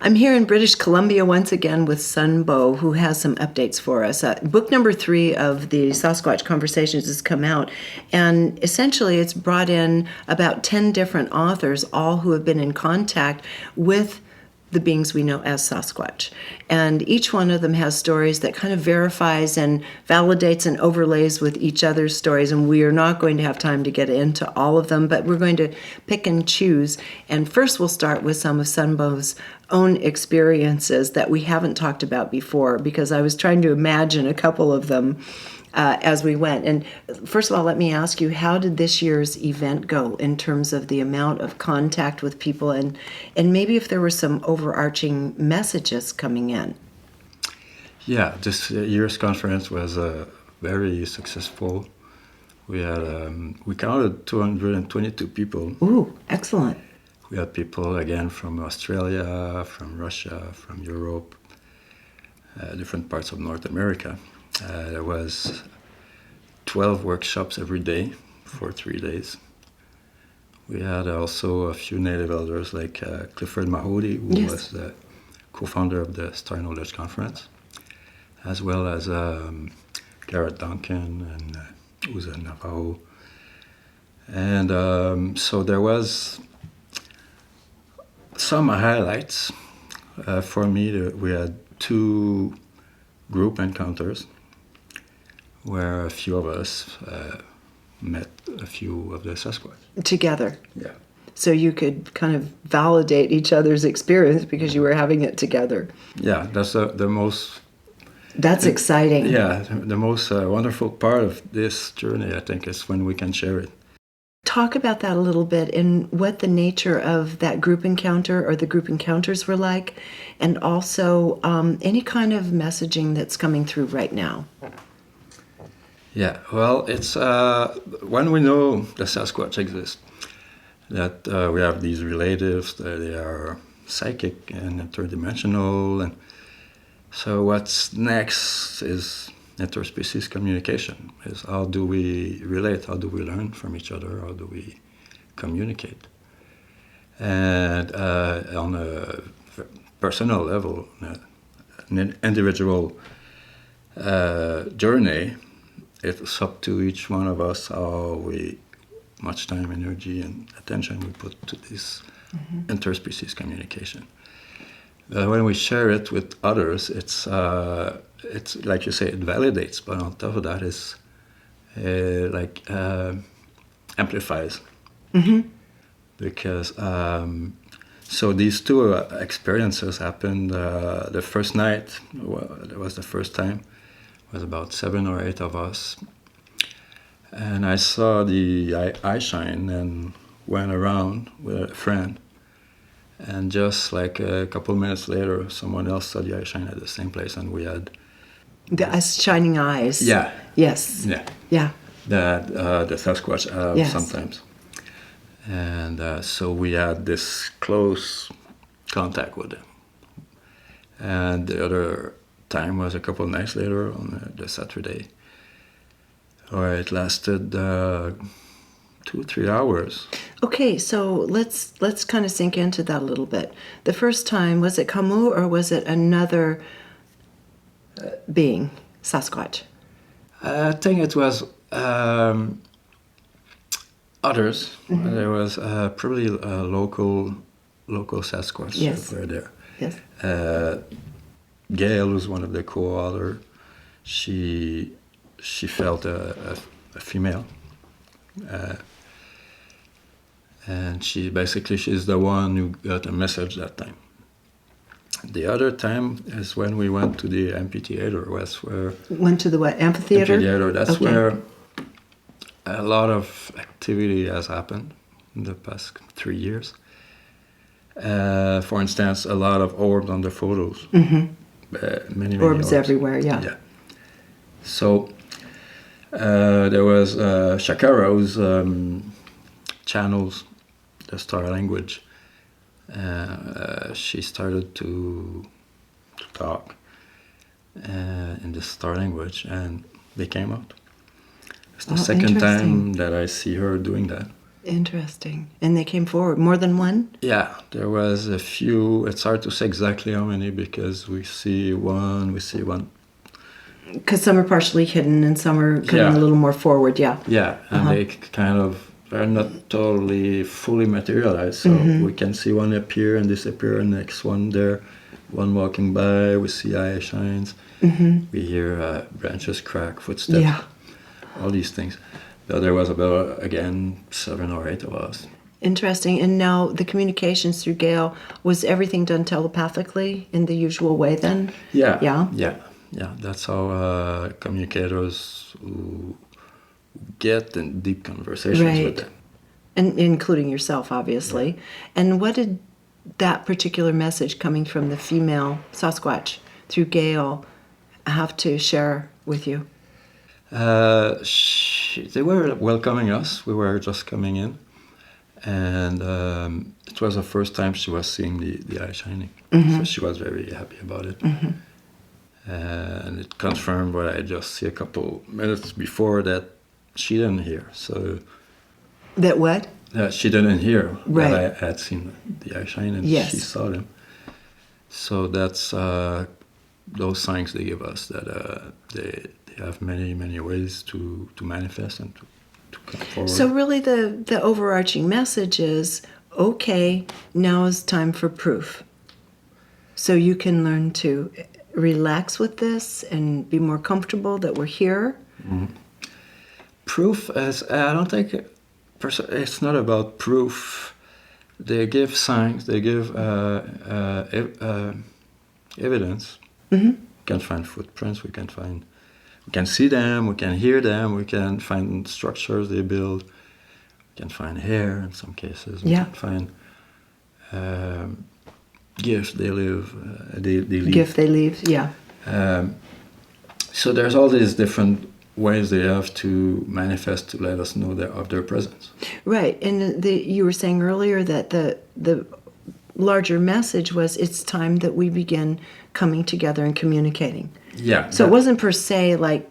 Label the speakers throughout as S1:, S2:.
S1: I'm here in British Columbia once again with Sunbow, who has some updates for us. Book number 3 of the Sasquatch Conversations has come out, and essentially it's brought in about 10 different authors, all who have been in contact with the beings we know as Sasquatch. And each one of them has stories that kind of verifies and validates and overlays with each other's stories. And we are not going to have time to get into all of them, but we're going to pick and choose. And first we'll start with some of Sunbow's own experiences that we haven't talked about before, because I was trying to imagine a couple of them as we went. And first of all, let me ask you, how did this year's event go in terms of the amount of contact with people, and maybe if there were some overarching messages coming in?
S2: Yeah, this year's conference was very successful. We had we counted 222 people.
S1: Ooh, excellent.
S2: We had people again from Australia, from Russia, from Europe, different parts of North America. There was 12 workshops every day for 3 days. We had also a few native elders like Clifford Mahody, who was the co-founder of the Star Knowledge Conference, as well as Garrett Duncan, and who's a Navajo. And so there was some highlights. For me, we had 2 group encounters where a few of us met a few of the Sasquatch.
S1: Together.
S2: Yeah.
S1: So you could kind of validate each other's experience because you were having it together.
S2: Yeah, that's the most...
S1: That's exciting.
S2: Yeah, the most wonderful part of this journey, I think, is when we can share it.
S1: Talk about that a little bit, and what the nature of that group encounter or the group encounters were like, and also any kind of messaging that's coming through right now.
S2: Yeah, well, it's when we know the Sasquatch exists, that we have these relatives, that they are psychic and interdimensional, and so what's next is interspecies communication. Is how do we relate, how do we learn from each other, how do we communicate? And on a personal level, an individual journey, it's up to each one of us how much time, energy, and attention we put to this interspecies communication. When we share it with others, it's like you say, it validates, but on top of that is amplifies. Because so these 2 experiences happened the first night. It was the first time. It was about 7 or 8 of us, and I saw the eye shine and went around with a friend. And just like a couple minutes later, someone else saw the eye shine at the same place, and we had
S1: the shining eyes.
S2: Yeah.
S1: Yes.
S2: Yeah.
S1: Yeah.
S2: That the Sasquatch have sometimes. And so we had this close contact with them. And the other time was a couple of nights later on the Saturday, where it lasted 2-3 hours.
S1: Okay, so let's kind of sink into that a little bit. The first time, was it Kamooh or was it another being, Sasquatch?
S2: I think it was others. There was probably a local Sasquatch that were there.
S1: Yes.
S2: Gail was one of the co-authors. She felt a female. And she's the one who got a message that time. The other time is when we went to the amphitheater.
S1: Went to the what, amphitheater?
S2: Amphitheater. That's where a lot of activity has happened in the past 3 years. For instance, a lot of orbs on the photos. Many
S1: orbs everywhere, yeah.
S2: So there was Shakara, who's channels the star language. She started to talk in the star language, and they came out. It's the second time that I see her doing that.
S1: Interesting. And they came forward. More than one?
S2: Yeah, there was a few. It's hard to say exactly how many because we see one.
S1: Because some are partially hidden and some are coming a little more forward, yeah.
S2: Yeah, and they kind of are not totally fully materialized. So we can see one appear and disappear, and next one there, one walking by, we see eye shines, we hear branches crack, footsteps, all these things. So there was about, again, 7 or 8 of us.
S1: Interesting. And now the communications through Gail, was everything done telepathically in the usual way then?
S2: Yeah.
S1: Yeah?
S2: Yeah, that's how communicators who get in deep conversations with them.
S1: And including yourself, obviously. Yeah. And what did that particular message coming from the female Sasquatch through Gail have to share with you?
S2: They were welcoming us. We were just coming in. And it was the first time she was seeing the eye shining. So she was very happy about it. And it confirmed what I just see a couple minutes before that she didn't hear. So
S1: that what?
S2: She didn't hear that I had seen the eye shine, and she saw them. So that's those signs they give us that they have many ways to manifest and to come forward.
S1: So really the overarching message is, okay, now is time for proof. So you can learn to relax with this and be more comfortable that we're here.
S2: Proof is, I don't think, it's not about proof. They give signs, they give evidence. We can find footprints, we can see them, we can hear them, we can find structures they build, we can find hair in some cases, we can find gifts they leave.
S1: Gift they leave, yeah.
S2: So there's all these different ways they have to manifest to let us know of their presence.
S1: Right, and you were saying earlier that the larger message was it's time that we begin coming together and communicating.
S2: Yeah.
S1: So it wasn't per se like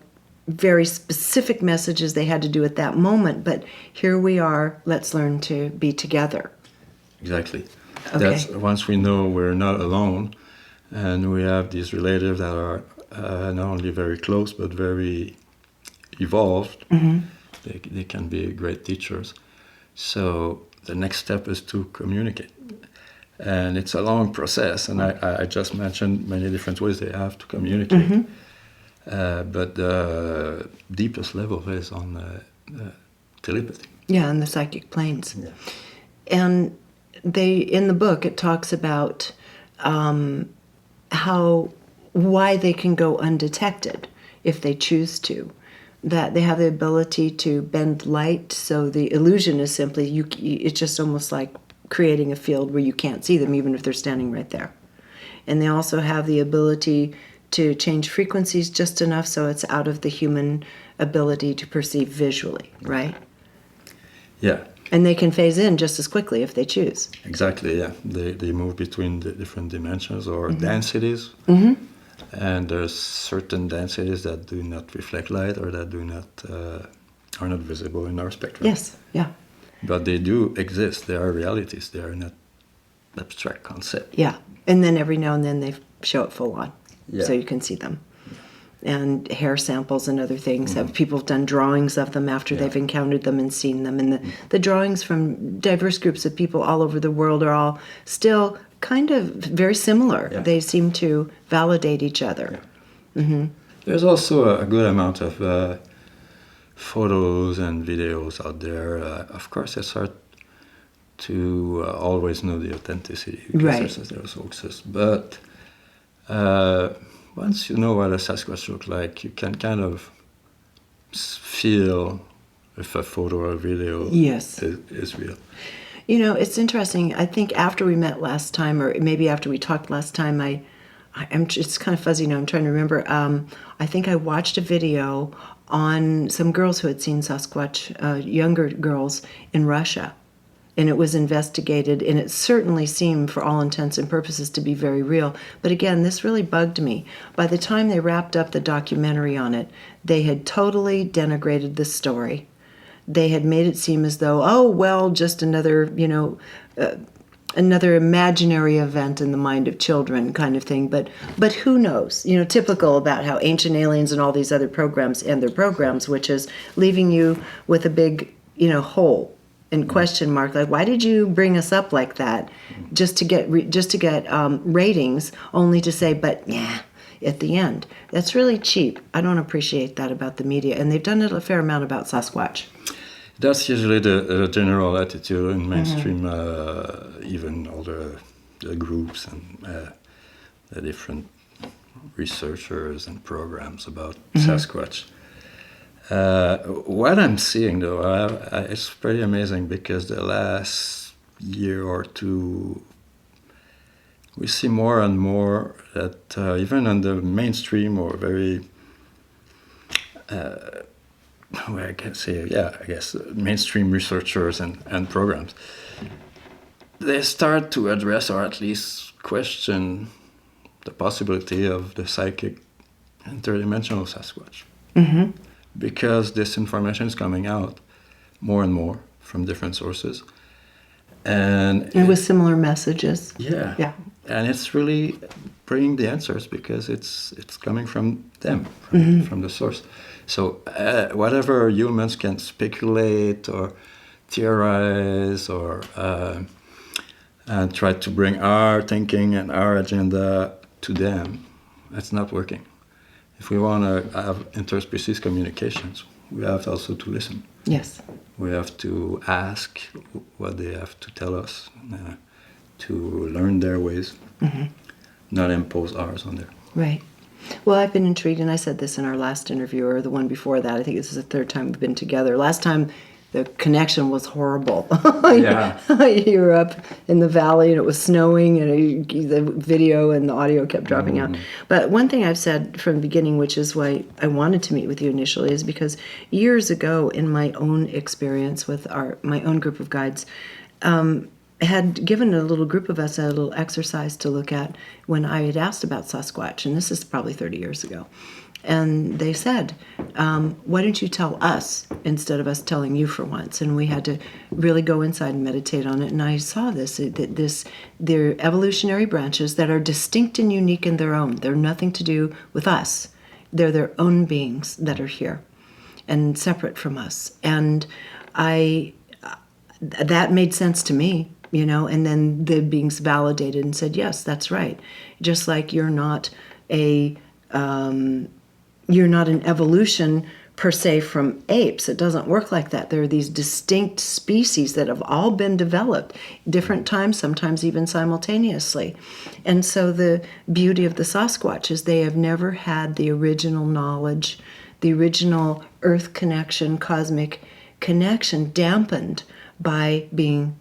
S1: very specific messages they had to do at that moment, but here we are, let's learn to be together.
S2: Exactly.
S1: Okay.
S2: That's once we know we're not alone, and we have these relatives that are not only very close but very evolved. They can be great teachers. So the next step is to communicate, and it's a long process. And I just mentioned many different ways they have to communicate, but the deepest level is on telepathy.
S1: Yeah, on the psychic planes.
S2: Yeah.
S1: And in the book, it talks about why they can go undetected if they choose to. That they have the ability to bend light, so the illusion is simply it's just almost like creating a field where you can't see them, even if they're standing right there. And they also have the ability to change frequencies just enough so it's out of the human ability to perceive visually, right?
S2: Yeah.
S1: And they can phase in just as quickly if they choose.
S2: Exactly, yeah. They move between the different dimensions or densities. And there's certain densities that do not reflect light or that are not visible in our spectrum.
S1: Yes, yeah.
S2: But they do exist. They are realities. They are not abstract concepts.
S1: Yeah, and then every now and then they show it full on, so you can see them. And hair samples and other things. People have done drawings of them after they've encountered them and seen them. And the drawings from diverse groups of people all over the world are all still kind of very similar. Yeah. They seem to validate each other. Yeah.
S2: There's also a good amount of photos and videos out there. Of course, it's hard to always know the authenticity because there's hoaxes. But once you know what a Sasquatch looks like, you can kind of feel if a photo or a video is real.
S1: You know, it's interesting. I think after we met last time, or maybe after we talked last time, it's kind of fuzzy now. I'm trying to remember. I think I watched a video on some girls who had seen Sasquatch, younger girls in Russia. And it was investigated, and it certainly seemed, for all intents and purposes, to be very real. But again, this really bugged me. By the time they wrapped up the documentary on it, they had totally denigrated the story. they had made it seem as though, oh, well, just another, another imaginary event in the mind of children kind of thing. But who knows? Typical about how Ancient Aliens and all these other programs end their programs, which is leaving you with a big, hole and question mark, like, why did you bring us up like that, just to get ratings, only to say, but yeah, at the end. That's really cheap. I don't appreciate that about the media, and they've done it a fair amount about Sasquatch.
S2: That's usually the general attitude in mainstream, even all the groups and the different researchers and programs about Sasquatch. What I'm seeing, though, it's pretty amazing, because the last year or two, we see more and more that even on the mainstream or very, I guess mainstream researchers and programs, they start to address, or at least question, the possibility of the psychic interdimensional Sasquatch. Mm-hmm. Because this information is coming out more and more from different sources. And
S1: with similar messages.
S2: Yeah. And it's really bringing the answers, because it's coming from them, from the source. So whatever humans can speculate or theorize or and try to bring our thinking and our agenda to them, that's not working. If we want to have interspecies communications, we have also to listen.
S1: Yes.
S2: We have to ask what they have to tell us, to learn their ways, not impose ours on them.
S1: Right. Well, I've been intrigued, and I said this in our last interview, or the one before that. I think this is the third time we've been together. Last time, the connection was horrible.
S2: Yeah.
S1: You were up in the valley, and it was snowing, and the video and the audio kept dropping out. But one thing I've said from the beginning, which is why I wanted to meet with you initially, is because years ago, in my own experience with my own group of guides, I had given a little group of us a little exercise to look at when I had asked about Sasquatch, and this is probably 30 years ago. And they said, why don't you tell us instead of us telling you for once? And we had to really go inside and meditate on it. And I saw they're evolutionary branches that are distinct and unique in their own. They're nothing to do with us. They're their own beings that are here and separate from us. And that made sense to me, and then the beings validated and said, yes, that's right. Just like you're not an evolution per se from apes. It doesn't work like that. There are these distinct species that have all been developed different times, sometimes even simultaneously. And so the beauty of the Sasquatch is they have never had the original knowledge, the original earth connection, cosmic connection dampened by being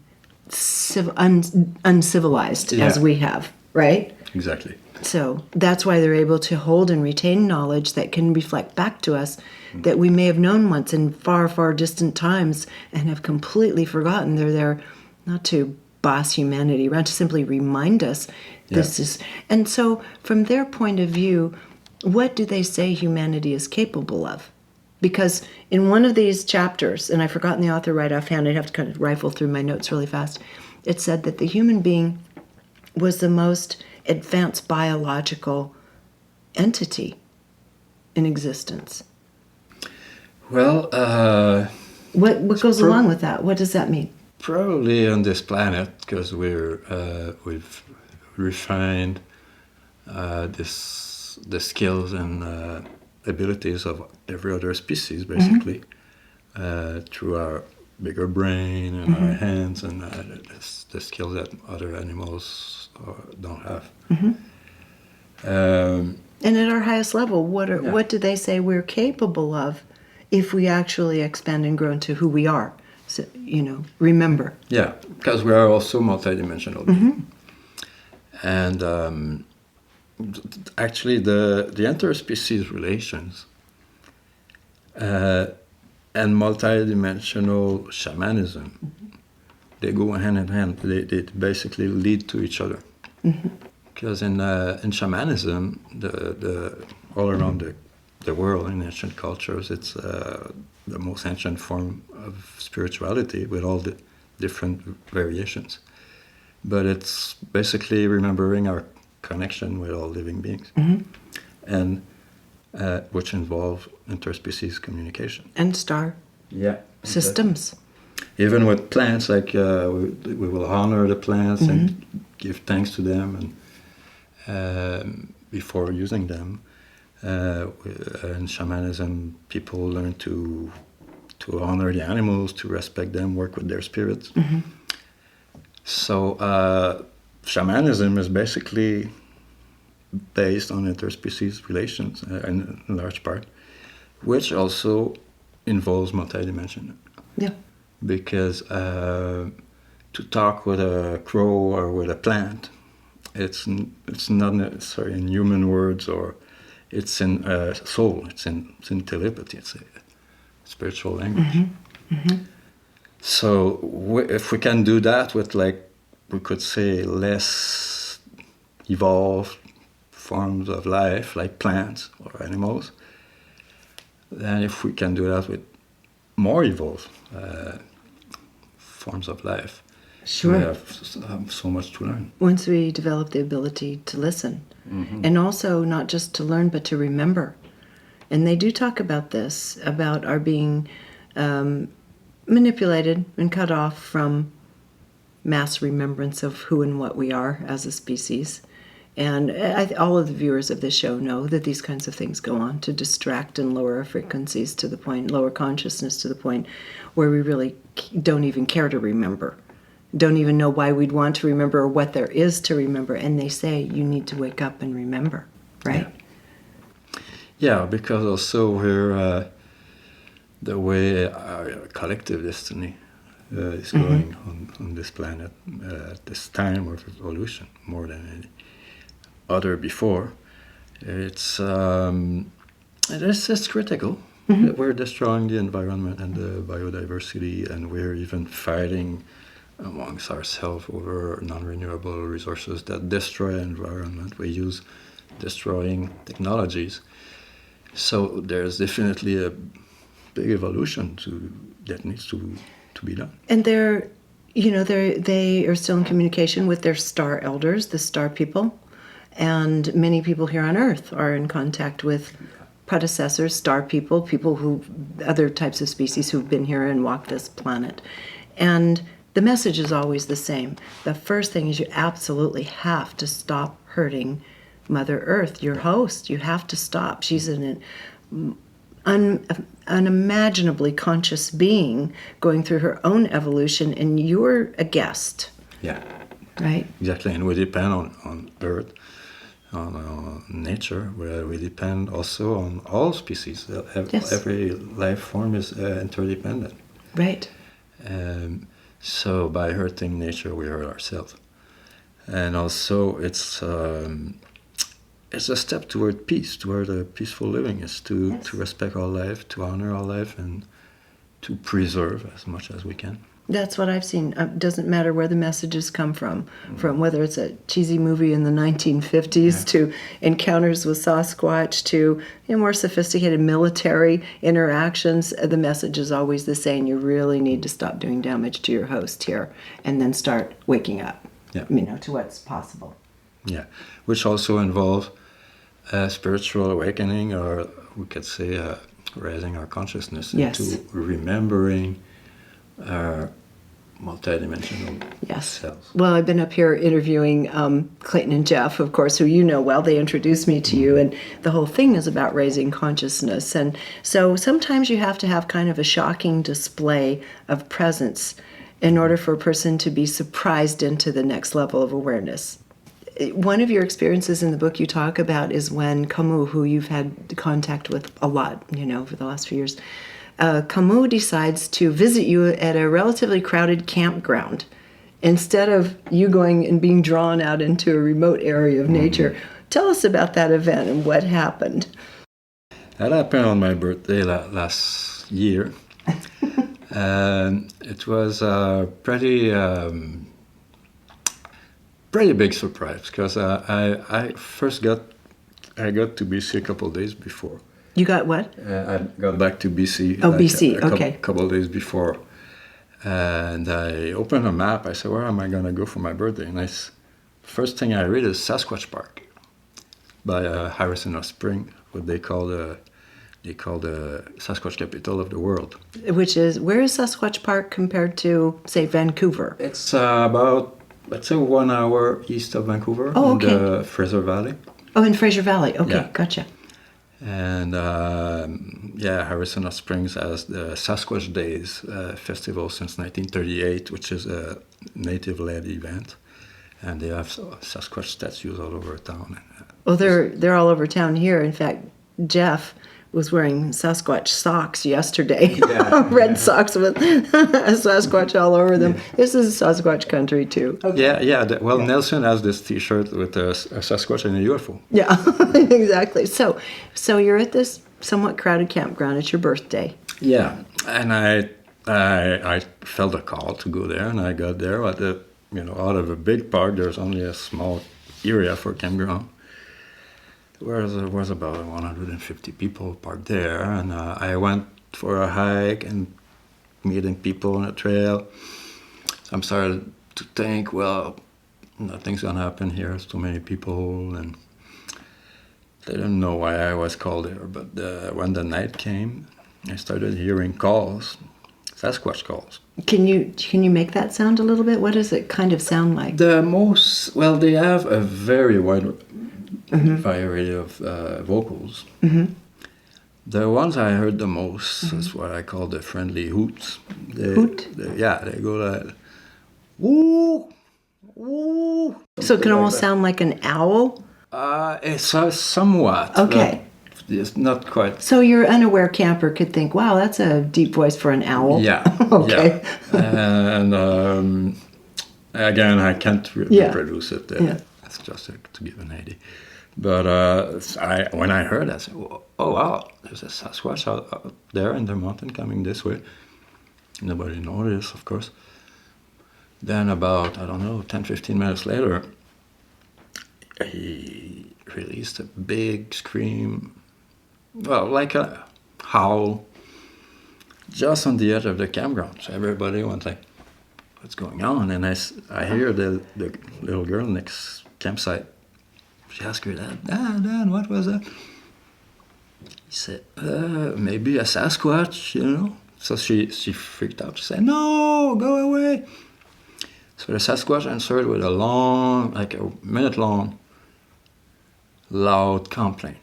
S1: uncivilized as we have, right?
S2: Exactly.
S1: So that's why they're able to hold and retain knowledge that can reflect back to us that we may have known once in far, far distant times and have completely forgotten. They're there not to boss humanity around, to simply remind us this is. And so from their point of view, what do they say humanity is capable of? Because in one of these chapters, and I've forgotten the author right offhand, I'd have to kind of rifle through my notes really fast, it said that the human being was the most advanced biological entity in existence.
S2: Well,
S1: what goes along with that? What does that mean?
S2: Probably on this planet, because we've refined the skills and abilities of every other species, basically, through our bigger brain and our hands and the skills that other animals don't have.
S1: And at our highest level, what do they say we're capable of if we actually expand and grow into who we are? So, remember.
S2: Yeah, because we are also multidimensional. And actually, the interspecies relations and multidimensional shamanism, they go hand in hand. They basically lead to each other. Because in shamanism, the all around the the world in ancient cultures. It's the most ancient form of spirituality with all the different variations. But it's basically remembering our connection with all living beings, and which involve interspecies communication.
S1: And star
S2: Yeah.
S1: systems.
S2: Even with plants, like we will honor the plants and give thanks to them, and before using them. In shamanism, people learn to honor the animals, to respect them, work with their spirits. So shamanism is basically based on interspecies relations in large part, which also involves multidimension.
S1: Yeah.
S2: Because to talk with a crow or with a plant, it's not necessarily in human words, or it's in soul, it's in telepathy, it's a spiritual language. So if we can do that with, like, we could say, less evolved forms of life, like plants or animals, then if we can do that with more evolved forms of life,
S1: Sure.
S2: we have so much to learn.
S1: Once we develop the ability to listen, and also not just to learn, but to remember. And they do talk about this, about our being manipulated and cut off from mass remembrance of who and what we are as a species. And all of the viewers of this show know that these kinds of things go on to distract and lower our frequencies to the point, lower consciousness to the point where we really don't even care to remember, don't even know why we'd want to remember or what there is to remember. And they say you need to wake up and remember, right?
S2: Yeah, because also we're the way our collective destiny is going on this planet at this time of evolution, more than any other before. It's critical. We're destroying the environment and the biodiversity, and we're even fighting amongst ourselves over non-renewable resources that destroy the environment. We use destroying technologies. So there's definitely a big evolution that needs to be done.
S1: And they are still in communication with their star elders, the star people, and many people here on Earth are in contact with predecessors, star people other types of species who've been here and walked this planet. And the message is always the same. The first thing is you absolutely have to stop hurting Mother Earth, your host. You have to stop. She's an unimaginably conscious being going through her own evolution, and you're a guest.
S2: Yeah.
S1: Right?
S2: Exactly, and we depend on Earth, on nature, where we depend also on all species.
S1: Yes.
S2: Every life form is interdependent.
S1: Right.
S2: So by hurting nature, we hurt ourselves. And also, it's a step toward peace, toward a peaceful living, is to respect all life, to honor all life, and to preserve as much as we can.
S1: That's what I've seen. It doesn't matter where the messages come from whether it's a cheesy movie in the 1950s to encounters with Sasquatch to more sophisticated military interactions. The message is always the same. You really need to stop doing damage to your host here and then start waking up, to what's possible.
S2: Yeah, which also involves spiritual awakening, or we could say raising our consciousness into remembering our multidimensional selves.
S1: Well, I've been up here interviewing Clayton and Jeff, of course, who you know well. They introduced me to you, and the whole thing is about raising consciousness. And so sometimes you have to have kind of a shocking display of presence in order for a person to be surprised into the next level of awareness. One of your experiences in the book you talk about is when Kamooh, who you've had contact with a lot, for the last few years, Kamooh decides to visit you at a relatively crowded campground. Instead of you going and being drawn out into a remote area of nature. Tell us about that event and what happened.
S2: That happened on my birthday last year. And it was a pretty big surprise, because I got to BC a couple of days before.
S1: You got what?
S2: I got back to BC.
S1: Oh, BC, okay.
S2: Couple of days before. And I opened a map. I said, where am I going to go for my birthday? And first thing I read is Sasquatch Park by Harrison Spring, what they call the Sasquatch capital of the world.
S1: Which is, where is Sasquatch Park compared to, say, Vancouver?
S2: It's about, let's say, 1 hour east of Vancouver in the Fraser Valley.
S1: Oh, in Fraser Valley. Okay,
S2: Yeah.
S1: gotcha.
S2: And Harrison Springs has the Sasquatch Days festival since 1938, which is a native-led event. And they have Sasquatch statues all over town.
S1: Well, they're all over town here. In fact, Jeff was wearing Sasquatch socks yesterday.
S2: Yeah.
S1: Red socks with a Sasquatch all over them.
S2: Yeah.
S1: This is Sasquatch country too. Okay.
S2: Yeah. Nelson has this T-shirt with a Sasquatch and a UFO.
S1: Yeah, exactly. So you're at this somewhat crowded campground. It's your birthday.
S2: Yeah, and I felt a call to go there, and I got there. At out of a big park, there's only a small area for campground. Where there was about 150 people parked there, and I went for a hike and meeting people on a trail. I'm started to think, well, nothing's gonna happen here. There's too many people, and I didn't know why I was called there. But when the night came, I started hearing calls, Sasquatch calls.
S1: Can you make that sound a little bit? What does it kind of sound like?
S2: They have a very wide variety of vocals. Mm-hmm. The ones I heard the most is what I call the friendly hoots.
S1: Hoot?
S2: They go like, woo, woo.
S1: So it can almost sound like an owl?
S2: It's somewhat.
S1: Okay.
S2: It's not quite.
S1: So your unaware camper could think, wow, that's a deep voice for an owl.
S2: Yeah.
S1: Okay.
S2: Yeah. And again, I can't reproduce it. It's just to give an idea. But when I heard that, I said, oh wow, there's a Sasquatch out there in the mountain coming this way. Nobody noticed, of course. Then about, 10, 15 minutes later, he released a big scream, like a howl, just on the edge of the campground. So everybody went like, what's going on? And I hear the little girl next campsite. She asked her dad, Dad, what was that? He said, maybe a Sasquatch, So she freaked out. She said, no, go away. So the Sasquatch answered with a long, like a minute-long, loud complaint.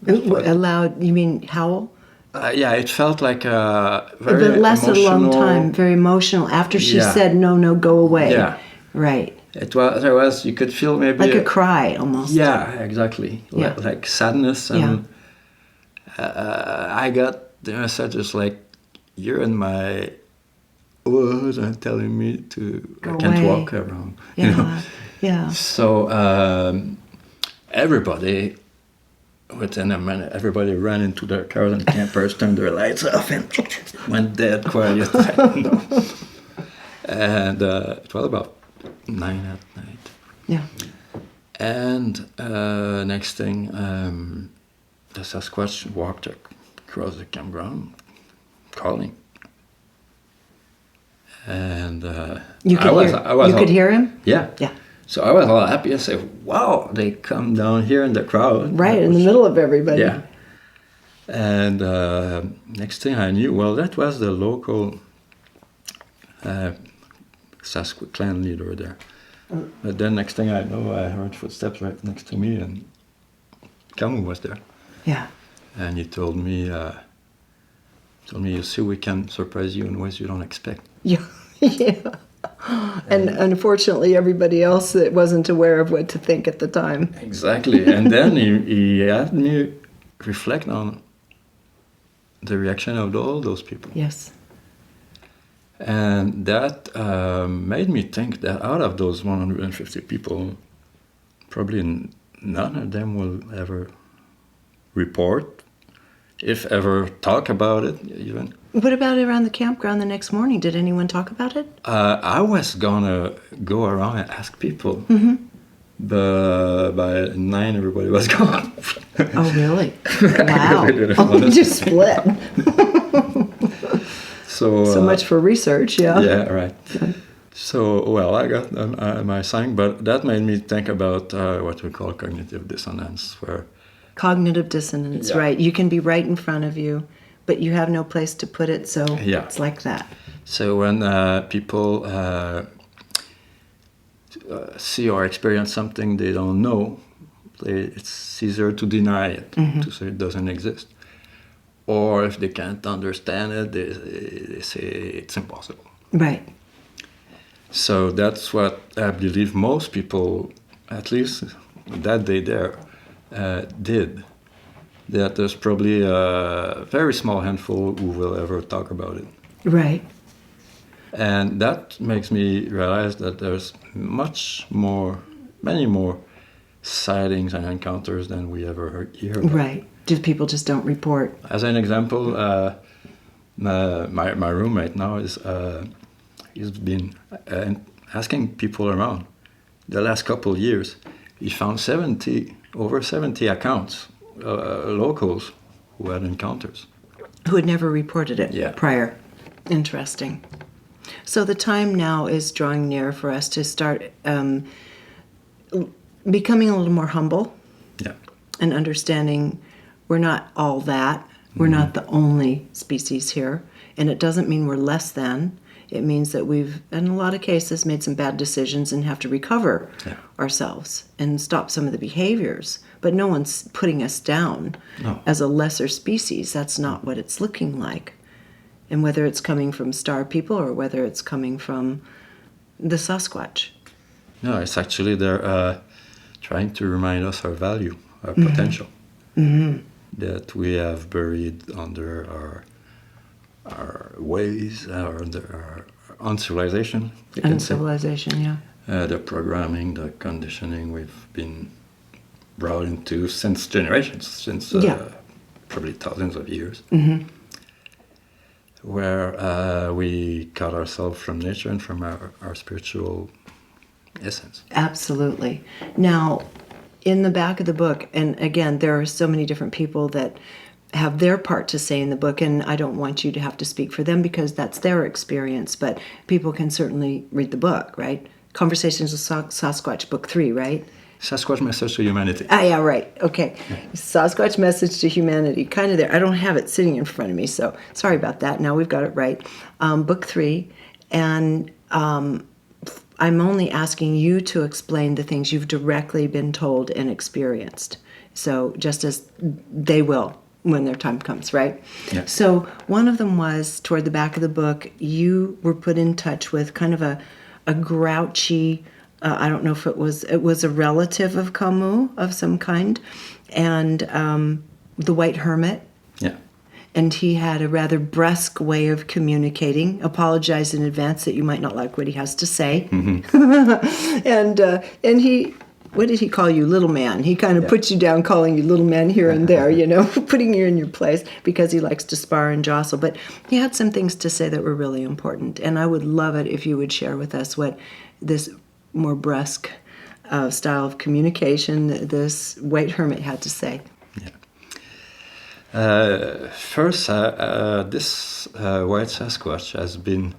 S1: A loud, you mean howl?
S2: It felt like a very
S1: It lasted a long
S2: emotional-
S1: time, very emotional. After she
S2: Yeah.
S1: said, no, go away.
S2: Yeah.
S1: Right.
S2: There was, you could feel maybe...
S1: Like a cry, almost.
S2: Yeah, exactly.
S1: Yeah.
S2: Like sadness. And I got the messages like, you're in my woods and telling me
S1: Go
S2: I can't
S1: away.
S2: walk around.
S1: Yeah, yeah.
S2: So everybody, within a minute, everybody ran into their cars and campers, turned their lights off and went dead quiet. And it was about 9 at night.
S1: Yeah.
S2: And next thing, the Sasquatch walked across the campground, calling. And
S1: You could hear him?
S2: Yeah.
S1: Yeah.
S2: So I was all happy. I said, wow, they come down here in the crowd.
S1: Right, in the middle of everybody.
S2: Yeah. And next thing I knew, that was the local Sasquatch clan leader there. But then next thing I know, I heard footsteps right next to me, and Kamooh was there.
S1: Yeah.
S2: And he told me, you see, we can surprise you in ways you don't expect.
S1: Yeah. Yeah. And unfortunately, everybody else that wasn't aware of what to think at the time.
S2: Exactly. And then he had me reflect on the reaction of all those people.
S1: Yes.
S2: And that made me think that out of those 150 people, probably none of them will ever report, if ever talk about it even.
S1: What about around the campground the next morning? Did anyone talk about it?
S2: I was gonna go around and ask people.
S1: Mm-hmm.
S2: But by 9, everybody was gone.
S1: Oh, really?
S2: I
S1: Wow.
S2: really didn't
S1: Oh,
S2: want
S1: you
S2: to-
S1: just split.
S2: So
S1: So much for research, yeah.
S2: Yeah, right. So, well, I got my sign, but that made me think about what we call cognitive dissonance, where
S1: Cognitive dissonance,
S2: Yeah.
S1: right. You can be right in front of you, but you have no place to put it, so
S2: Yeah.
S1: it's like that.
S2: so when people see or experience something they don't know, it's easier to deny it, to say it doesn't exist. Or if they can't understand it, they say it's impossible.
S1: Right.
S2: So that's what I believe most people, at least that day there, did. That there's probably a very small handful who will ever talk about it.
S1: Right.
S2: And that makes me realize that there's many more sightings and encounters than we ever hear about.
S1: Right. Just people just don't report.
S2: As an example, my roommate now he's been asking people around the last couple of years. He found over 70 accounts, locals who had encounters.
S1: Who had never reported it
S2: Yeah.
S1: prior. Interesting. So the time now is drawing near for us to start becoming a little more humble
S2: Yeah.
S1: and understanding we're not all that. We're not the only species here. And it doesn't mean we're less than. It means that we've, in a lot of cases, made some bad decisions and have to recover ourselves and stop some of the behaviors. But no one's putting us down as a lesser species. That's not what it's looking like. And whether it's coming from star people or whether it's coming from the Sasquatch.
S2: No, it's actually they're trying to remind us our value, our potential, that we have buried under our ways, under our uncivilization. You can say.
S1: Uncivilization, yeah.
S2: The programming, the conditioning we've been brought into since generations, since probably thousands of years, where we cut ourselves from nature and from our spiritual essence.
S1: Absolutely. Now, in the back of the book, and again, there are so many different people that have their part to say in the book, and I don't want you to have to speak for them because that's their experience, but people can certainly read the book, right? Conversations with Sasquatch, book 3, right?
S2: Sasquatch Message to Humanity.
S1: Ah, yeah, right. Okay. Sasquatch Message to Humanity. Kind of there. I don't have it sitting in front of me, so sorry about that. Now we've got it right. Book 3. And I'm only asking you to explain the things you've directly been told and experienced. So just as they will when their time comes, right?
S2: Yeah.
S1: So one of them was, toward the back of the book, you were put in touch with kind of a grouchy... I don't know if it was a relative of Kamooh of some kind, and the White Hermit.
S2: Yeah.
S1: And he had a rather brusque way of communicating. Apologize in advance that you might not like what he has to say. And he, what did he call you, little man? He kind of puts you down, calling you little man here and there, you know, putting you in your place because he likes to spar and jostle. But he had some things to say that were really important, and I would love it if you would share with us what this more brusque style of communication this White Hermit had to say.
S2: First, this white Sasquatch has been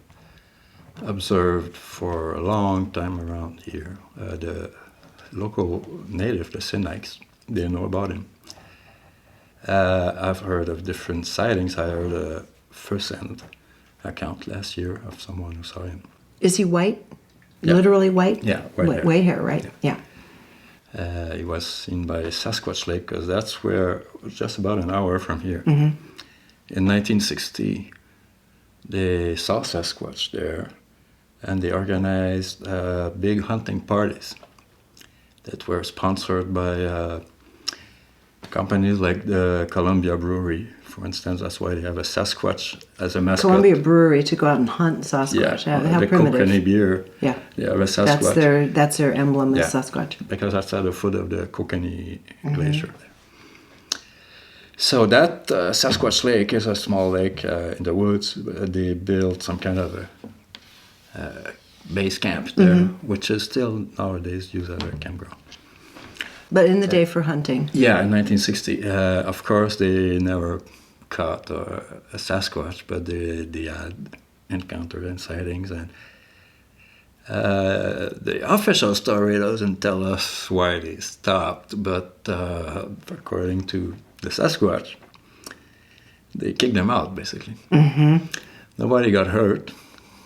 S2: observed for a long time around here. The local native, the Sinaics, they know about him. I've heard of different sightings. I heard a first-hand account last year of someone who saw him.
S1: Is he white?
S2: Yeah.
S1: Literally white?
S2: Yeah, white hair.
S1: White hair, right? Yeah.
S2: He was seen by Sasquatch Lake because that's where, just about an hour from here. In 1960, they saw Sasquatch there, and they organized big hunting parties that were sponsored by companies like the Columbia Brewery, for instance. That's why they have a Sasquatch as a mascot.
S1: Columbia Brewery to go out and hunt Sasquatch. How
S2: the
S1: primitive.
S2: Kokanee beer.
S1: Yeah.
S2: They have a Sasquatch.
S1: That's their emblem is
S2: Yeah.
S1: Sasquatch.
S2: Because that's at the foot of the Kokanee Glacier. So that Sasquatch Lake is a small lake in the woods. They built some kind of a base camp there, which is still nowadays used as a campground.
S1: But in the day for hunting.
S2: Yeah, in 1960. Of course, they never caught a Sasquatch, but they had encountered and sightings. And the official story doesn't tell us why they stopped, but according to the Sasquatch, they kicked them out, basically. Nobody got hurt,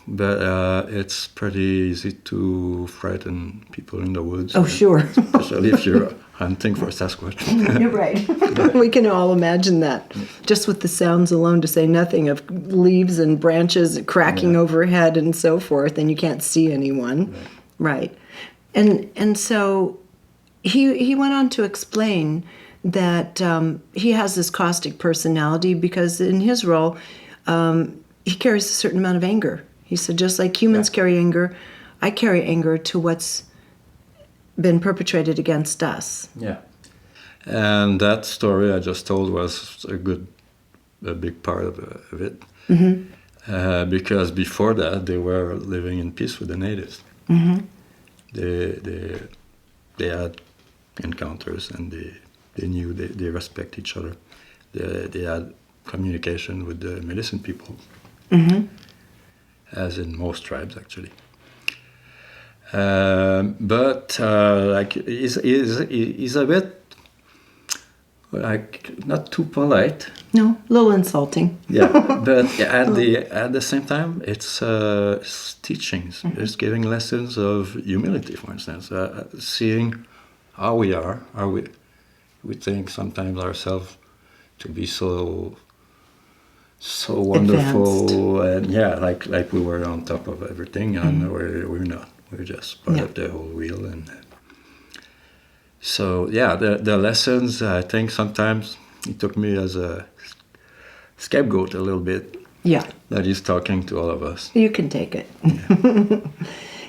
S2: but it's pretty easy to frighten people in the woods.
S1: Oh, sure.
S2: Especially if you're hunting for Sasquatch.
S1: You're right. We can all imagine that. Just with the sounds alone, to say nothing of leaves and branches cracking overhead and so forth, and you can't see anyone. Right. And so he went on to explain that he has this caustic personality because in his role, he carries a certain amount of anger. He said, just like humans carry anger, I carry anger to what's been perpetrated against us.
S2: Yeah. And that story I just told was a big part of it. Because before that, they were living in peace with the natives. They had encounters and they knew they respect each other. They had communication with the medicine people, as in most tribes, actually. But like he's a bit like not too polite.
S1: No, a little insulting.
S2: Yeah, but at the same time, it's teachings. It's giving lessons of humility, for instance, seeing how we are. We think sometimes ourselves to be so wonderful,
S1: advanced.
S2: and like we were on top of everything, and we're not. We're just part of the whole wheel, and so the lessons. I think sometimes it took me as a scapegoat a little bit.
S1: Yeah,
S2: that he's talking to all of us.
S1: You can take it. Yeah.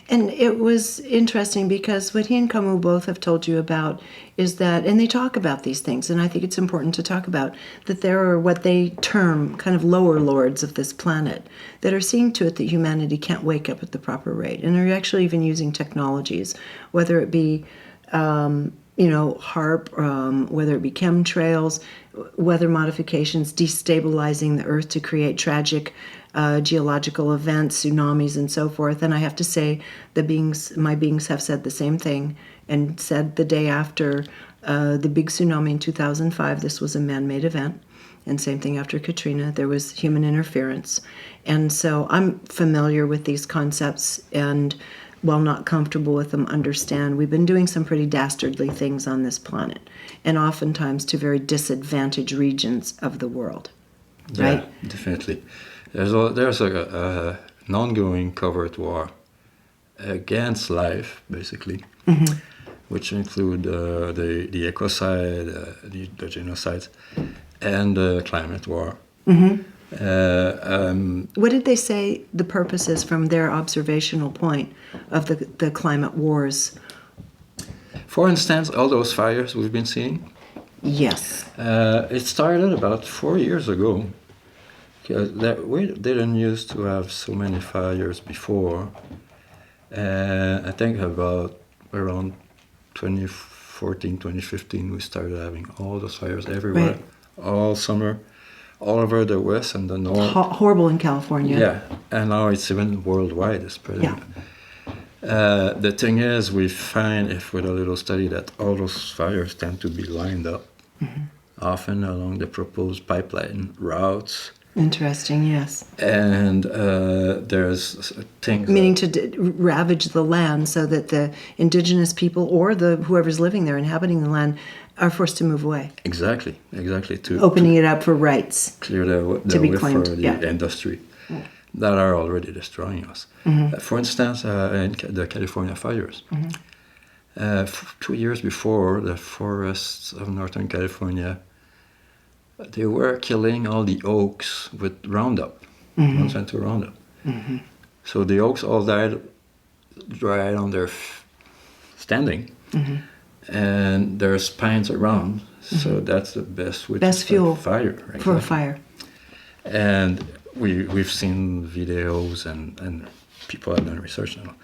S1: And it was interesting because what he and Kamooh both have told you about is that, and they talk about these things, and I think it's important to talk about, that there are what they term kind of lower lords of this planet that are seeing to it that humanity can't wake up at the proper rate. And they're actually even using technologies, whether it be, HARP, whether it be chemtrails, weather modifications, destabilizing the Earth to create tragic geological events, tsunamis, and so forth. And I have to say, my beings have said the same thing, and said the day after the big tsunami in 2005, this was a man-made event. And same thing after Katrina, there was human interference. And so I'm familiar with these concepts, and while not comfortable with them, understand we've been doing some pretty dastardly things on this planet, and oftentimes to very disadvantaged regions of the world. Right?
S2: Yeah, definitely. There's an ongoing covert war against life, basically, which include the ecocide, the genocides, and the climate war.
S1: What did they say the purpose is from their observational point of the climate wars?
S2: For instance, all those fires we've been seeing.
S1: Yes.
S2: It started about 4 years ago. We didn't used to have so many fires before. I think about around 2014, 2015, we started having all those fires everywhere, all summer, all over the west and the north.
S1: Horrible in California.
S2: Yeah, and now it's even worldwide. It's pretty. Yeah. The thing is, we find, if with a little study, that all those fires tend to be lined up, often along the proposed pipeline routes.
S1: Interesting, yes.
S2: And there's things...
S1: Meaning to ravage the land so that the indigenous people or whoever's living there, inhabiting the land, are forced to move away.
S2: Exactly.
S1: Opening it up for rights.
S2: Clear the way for the industry that are already destroying us. For instance, in the California fires. 2 years before, the forests of Northern California, they were killing all the oaks with Roundup, Monsanto Roundup. So the oaks all dried on their standing, and there's pines around. So that's the best way
S1: best fuel
S2: fire
S1: for a fire.
S2: And we've seen videos and people have done research now.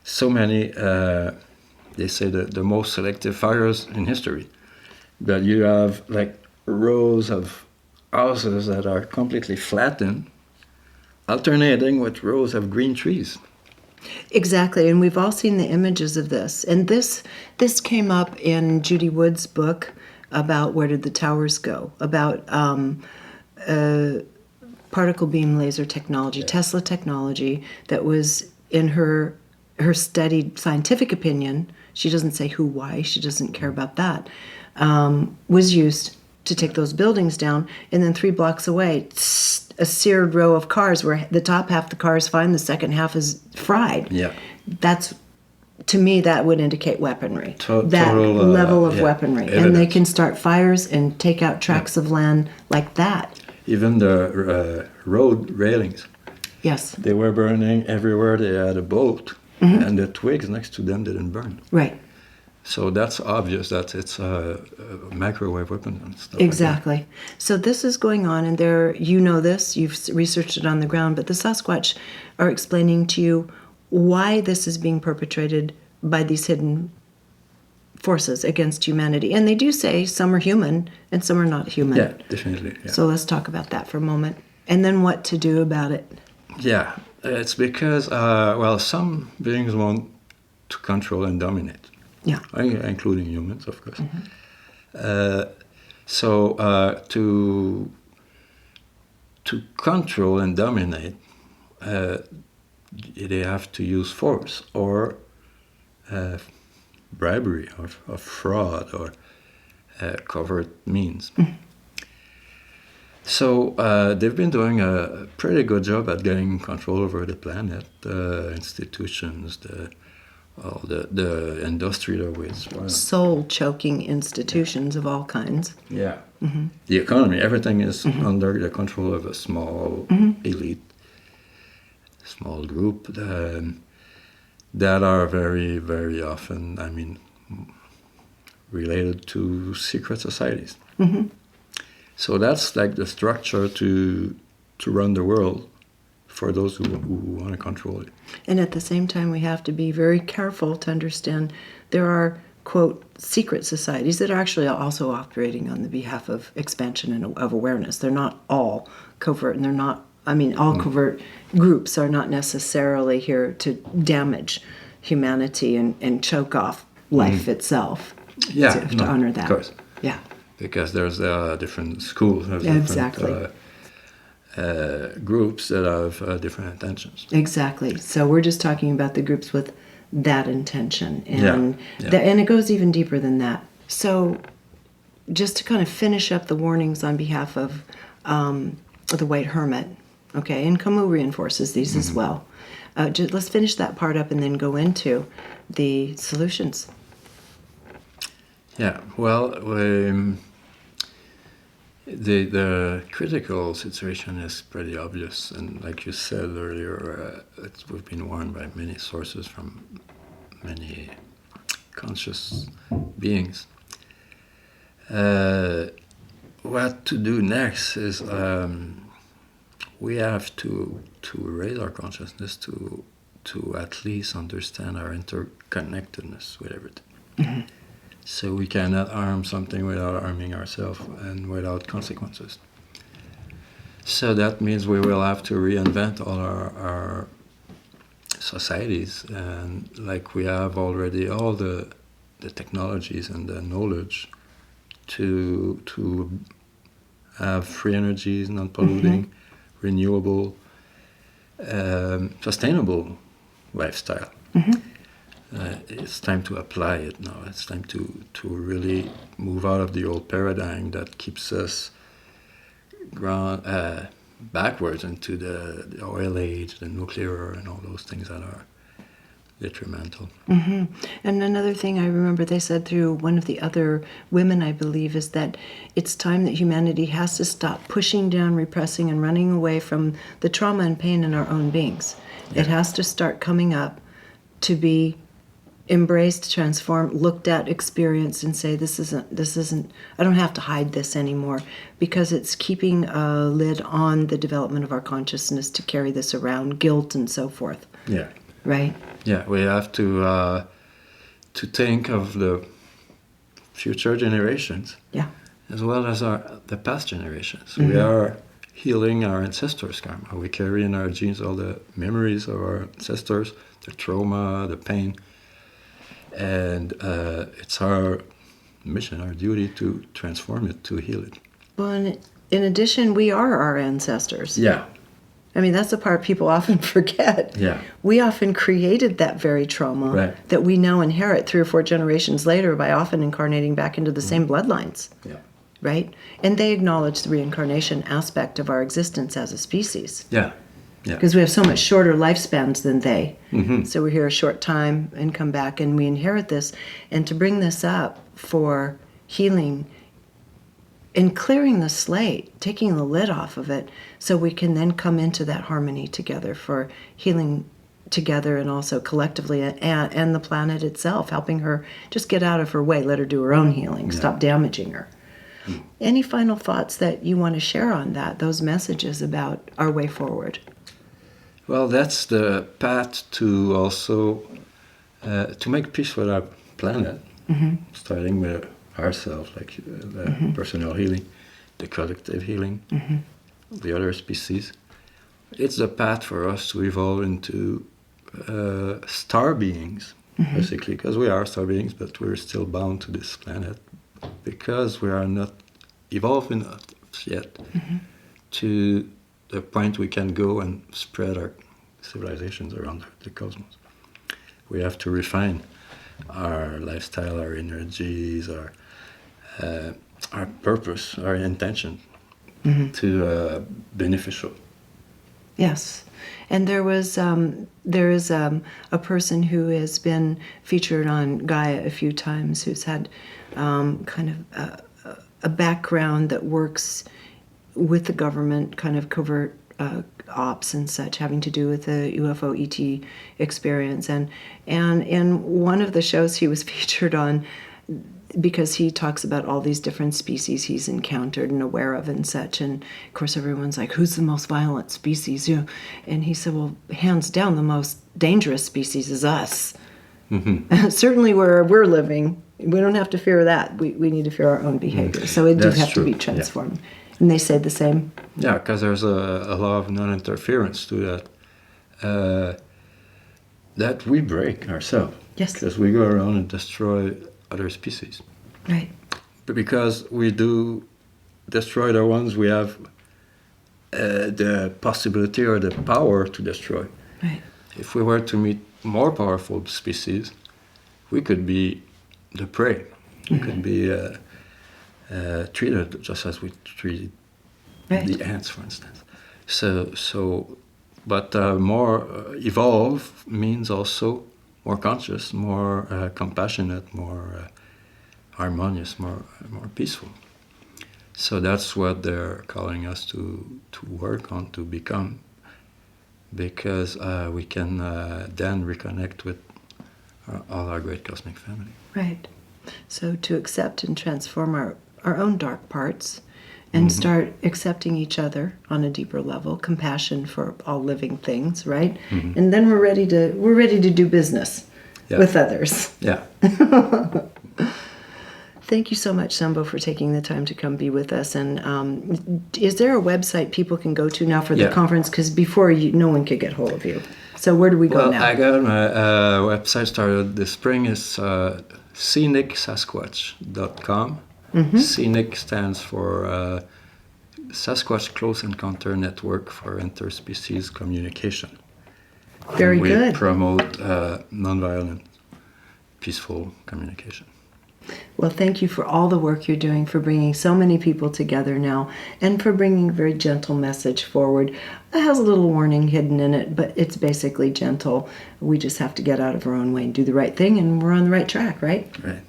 S2: So many they say the most selective fires in history. That you have like rows of houses that are completely flattened, alternating with rows of green trees.
S1: Exactly, and we've all seen the images of this. And this came up in Judy Wood's book about Where Did the Towers Go? About particle beam laser technology, Tesla technology, that was in her studied scientific opinion. She doesn't say who, why, she doesn't care about that, was used to take those buildings down, and then 3 blocks away, a seared row of cars where the top half of the car is fine, the second half is fried.
S2: Yeah.
S1: That's, to me, that would indicate weaponry. That
S2: Total,
S1: level of weaponry.
S2: Evidence.
S1: And they can start fires and take out tracts of land like that.
S2: Even the road railings.
S1: Yes.
S2: They were burning everywhere they had a boat, and the twigs next to them didn't burn.
S1: Right.
S2: So that's obvious that it's a microwave weapon and stuff
S1: Exactly.
S2: like
S1: So this is going on, and there, you know this, you've researched it on the ground, but the Sasquatch are explaining to you why this is being perpetrated by these hidden forces against humanity. And they do say some are human and some are not human.
S2: that. Yeah, definitely. Yeah.
S1: So let's talk about that for a moment. And then what to do about it.
S2: Yeah, it's because, some beings want to control and dominate.
S1: Yeah.
S2: Including humans, of course. To control and dominate, they have to use force or bribery or fraud or covert means. So they've been doing a pretty good job at getting control over the planet, the institutions, the industrial ways.
S1: Soul-choking institutions of all kinds.
S2: Yeah. The economy, everything is under the control of a small elite, small group that are very, very often, related to secret societies. So that's like the structure to run the world for those who want to control it.
S1: And at the same time, we have to be very careful to understand there are, quote, secret societies that are actually also operating on the behalf of expansion and of awareness. They're not all covert, and they're not, all covert groups are not necessarily here to damage humanity and choke off life itself.
S2: Yeah,
S1: to honor that.
S2: Of course.
S1: Yeah.
S2: Because there's different schools, there's
S1: Exactly.
S2: different groups that have different intentions.
S1: Exactly. So we're just talking about the groups with that intention. And
S2: Yeah.
S1: and it goes even deeper than that. So just to kind of finish up the warnings on behalf of the White Hermit, okay, and Kamooh reinforces these as well. Let's finish that part up and then go into the solutions.
S2: Yeah, well, the critical situation is pretty obvious, and like you said earlier, we've been warned by many sources from many conscious beings. What to do next is we have to raise our consciousness to at least understand our interconnectedness with everything. So we cannot harm something without harming ourselves and without consequences. So that means we will have to reinvent all our societies, and like we have already all the technologies and the knowledge to have free energies, non-polluting, renewable, sustainable lifestyle. It's time to apply it now. It's time to really move out of the old paradigm that keeps us backwards into the oil age, the nuclear, and all those things that are detrimental.
S1: And another thing I remember they said through one of the other women, I believe, is that it's time that humanity has to stop pushing down, repressing, and running away from the trauma and pain in our own beings. It has to start coming up to be embraced, transformed, looked at, experienced, and say, this isn't, I don't have to hide this anymore, because it's keeping a lid on the development of our consciousness to carry this around, guilt and so forth.
S2: Yeah.
S1: Right?
S2: Yeah, we have to to think of the future generations,
S1: Yeah.
S2: as well as the past generations. We are healing our ancestors' karma. We carry in our genes all the memories of our ancestors, the trauma, the pain, and it's our mission, our duty to transform it, to heal it.
S1: Well, and in addition, we are our ancestors.
S2: Yeah.
S1: I mean, that's the part people often forget.
S2: Yeah.
S1: We often created that very trauma
S2: Right.
S1: that we now inherit 3 or 4 generations later by often incarnating back into the same bloodlines,
S2: Yeah.
S1: right? And they acknowledge the reincarnation aspect of our existence as a species.
S2: Yeah. Yeah.
S1: Because we have so much shorter lifespans than they.
S2: Mm-hmm.
S1: So we're here a short time and come back and we inherit this. And to bring this up for healing and clearing the slate, taking the lid off of it, so we can then come into that harmony together for healing together and also collectively and the planet itself, helping her just get out of her way, let her do her own healing, stop damaging her. Any final thoughts that you want to share on that, those messages about our way forward?
S2: Well, that's the path to also to make peace with our planet, starting with ourselves, like the personal healing, the collective healing, the other species. It's the path for us to evolve into star beings, basically, because we are star beings, but we're still bound to this planet because we are not evolved enough yet to the point we can go and spread our civilizations around the cosmos. We have to refine our lifestyle, our energies, our purpose, our intention to beneficial.
S1: Yes. And there is a person who has been featured on Gaia a few times who's had kind of a background that works with the government, kind of covert ops and such, having to do with the UFO ET experience. And in one of the shows he was featured on, because he talks about all these different species he's encountered and aware of and such. And of course, everyone's like, who's the most violent species? And he said, well, hands down, the most dangerous species is us. Certainly where we're living, we don't have to fear that. We need to fear our own behavior. So it does have to be transformed. Yeah. And they say the same.
S2: Yeah, because there's a law of non-interference to that, that we break ourselves.
S1: Yes.
S2: Because we go around and destroy other species.
S1: Right.
S2: But because we do destroy the ones we have the possibility or the power to destroy.
S1: Right.
S2: If we were to meet more powerful species, we could be the prey. We could be treated just as we treat the ants, for instance. But more evolve means also more conscious, more compassionate, more harmonious, more peaceful. So that's what they're calling us to work on, to become, because we can then reconnect with all our great cosmic family.
S1: Right. So to accept and transform our own dark parts and start accepting each other on a deeper level, compassion for all living things, right? And then we're ready to do business with others.
S2: Yeah.
S1: Thank you so much, Sunbow, for taking the time to come be with us. And is there a website people can go to now for the conference? Because before, no one could get hold of you. So where do we go now?
S2: I got my website started this spring. It's scenicsasquatch.com. Scenic stands for Sasquatch Close Encounter Network for Interspecies Communication.
S1: Very good.
S2: We promote nonviolent, peaceful communication.
S1: Well, thank you for all the work you're doing, for bringing so many people together now, and for bringing a very gentle message forward. It has a little warning hidden in it, but it's basically gentle. We just have to get out of our own way and do the right thing, and we're on the right track, right?
S2: Right.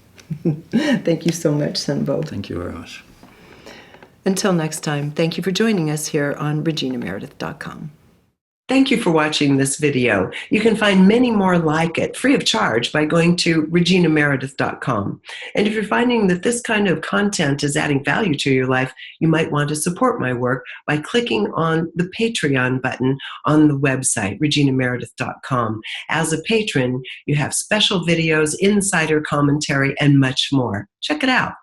S1: Thank you so much, Sunbow.
S2: Thank you very much.
S1: Until next time, thank you for joining us here on reginameredith.com. Thank you for watching this video. You can find many more like it free of charge by going to reginameredith.com. And if you're finding that this kind of content is adding value to your life, you might want to support my work by clicking on the Patreon button on the website, reginameredith.com. As a patron, you have special videos, insider commentary, and much more. Check it out.